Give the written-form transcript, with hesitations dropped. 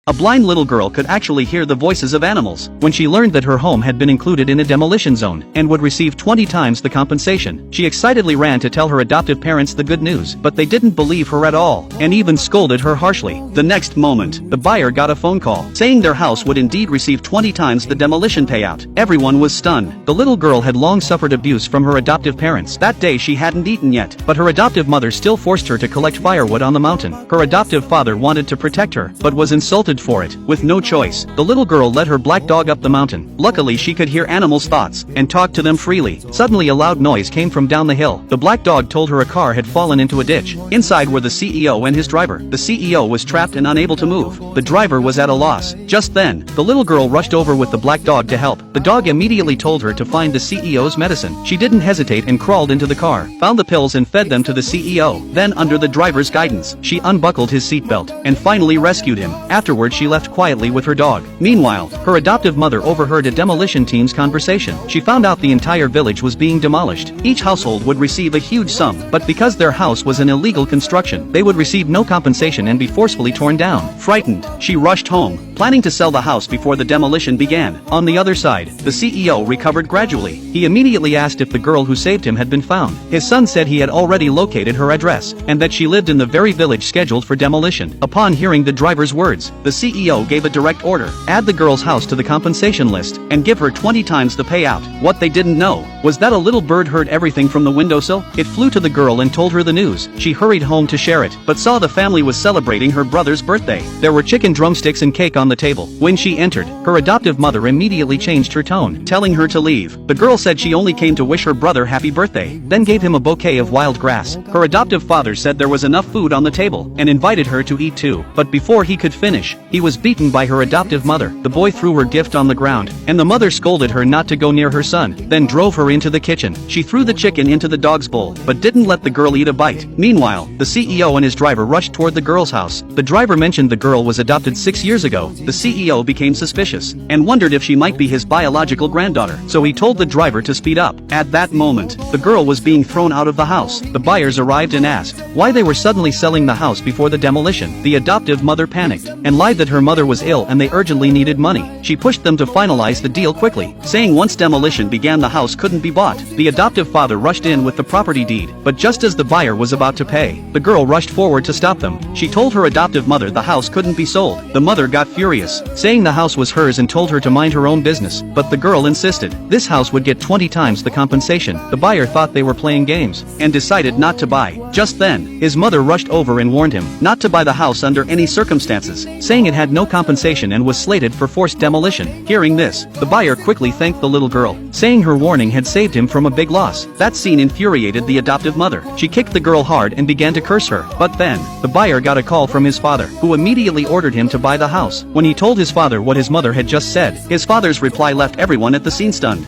A blind little girl could actually hear the voices of animals. When she learned that her home had been included in a demolition zone and would receive 20 times the compensation, she excitedly ran to tell her adoptive parents the good news, but they didn't believe her at all, and even scolded her harshly. The next moment, the buyer got a phone call, saying their house would indeed receive 20 times the demolition payout. Everyone was stunned. The little girl had long suffered abuse from her adoptive parents. That day she hadn't eaten yet, but her adoptive mother still forced her to collect firewood on the mountain. Her adoptive father wanted to protect her, but was insulted for it. With no choice, the little girl led her black dog up the mountain. Luckily she could hear animals' thoughts, and talk to them freely. Suddenly a loud noise came from down the hill. The black dog told her a car had fallen into a ditch. Inside were the CEO and his driver. The CEO was trapped and unable to move. The driver was at a loss. Just then, the little girl rushed over with the black dog to help. The dog immediately told her to find the CEO's medicine. She didn't hesitate and crawled into the car, found the pills and fed them to the CEO. Then, under the driver's guidance, she unbuckled his seatbelt and finally rescued him. Afterwards she left quietly with her dog. Meanwhile, her adoptive mother overheard a demolition team's conversation. She found out the entire village was being demolished. Each household would receive a huge sum, but because their house was an illegal construction, they would receive no compensation and be forcefully torn down. Frightened, she rushed home, planning to sell the house before the demolition began. On the other side, the CEO recovered gradually. He immediately asked if the girl who saved him had been found. His son said he had already located her address, and that she lived in the very village scheduled for demolition. Upon hearing the driver's words, the CEO gave a direct order: add the girl's house to the compensation list, and give her 20 times the payout. What they didn't know was that a little bird heard everything from the windowsill. It flew to the girl and told her the news. She hurried home to share it, but saw the family was celebrating her brother's birthday. There were chicken drumsticks and cake on the table. When she entered, her adoptive mother immediately changed her tone, telling her to leave. The girl said she only came to wish her brother happy birthday, then gave him a bouquet of wild grass. Her adoptive father said there was enough food on the table, and invited her to eat too. But before he could finish, he was beaten by her adoptive mother. The boy threw her gift on the ground, and the mother scolded her not to go near her son, then drove her into the kitchen. She threw the chicken into the dog's bowl, but didn't let the girl eat a bite. Meanwhile, the CEO and his driver rushed toward the girl's house. The driver mentioned the girl was adopted 6 years ago. The CEO became suspicious, and wondered if she might be his biological granddaughter, so he told the driver to speed up. At that moment, the girl was being thrown out of the house. The buyers arrived and asked why they were suddenly selling the house before the demolition. The adoptive mother panicked, and lied that her mother was ill and they urgently needed money. She pushed them to finalize the deal quickly, saying once demolition began the house couldn't be bought. The adoptive father rushed in with the property deed, but just as the buyer was about to pay, the girl rushed forward to stop them. She told her adoptive mother the house couldn't be sold. The mother got furious, saying the house was hers and told her to mind her own business, but the girl insisted this house would get 20 times the compensation. The buyer thought they were playing games, and decided not to buy. Just then, his mother rushed over and warned him not to buy the house under any circumstances, saying it had no compensation and was slated for forced demolition. Hearing this, the buyer quickly thanked the little girl, saying her warning had saved him from a big loss. That scene infuriated the adoptive mother. She kicked the girl hard and began to curse her. But then, the buyer got a call from his father, who immediately ordered him to buy the house. When he told his father what his mother had just said, his father's reply left everyone at the scene stunned.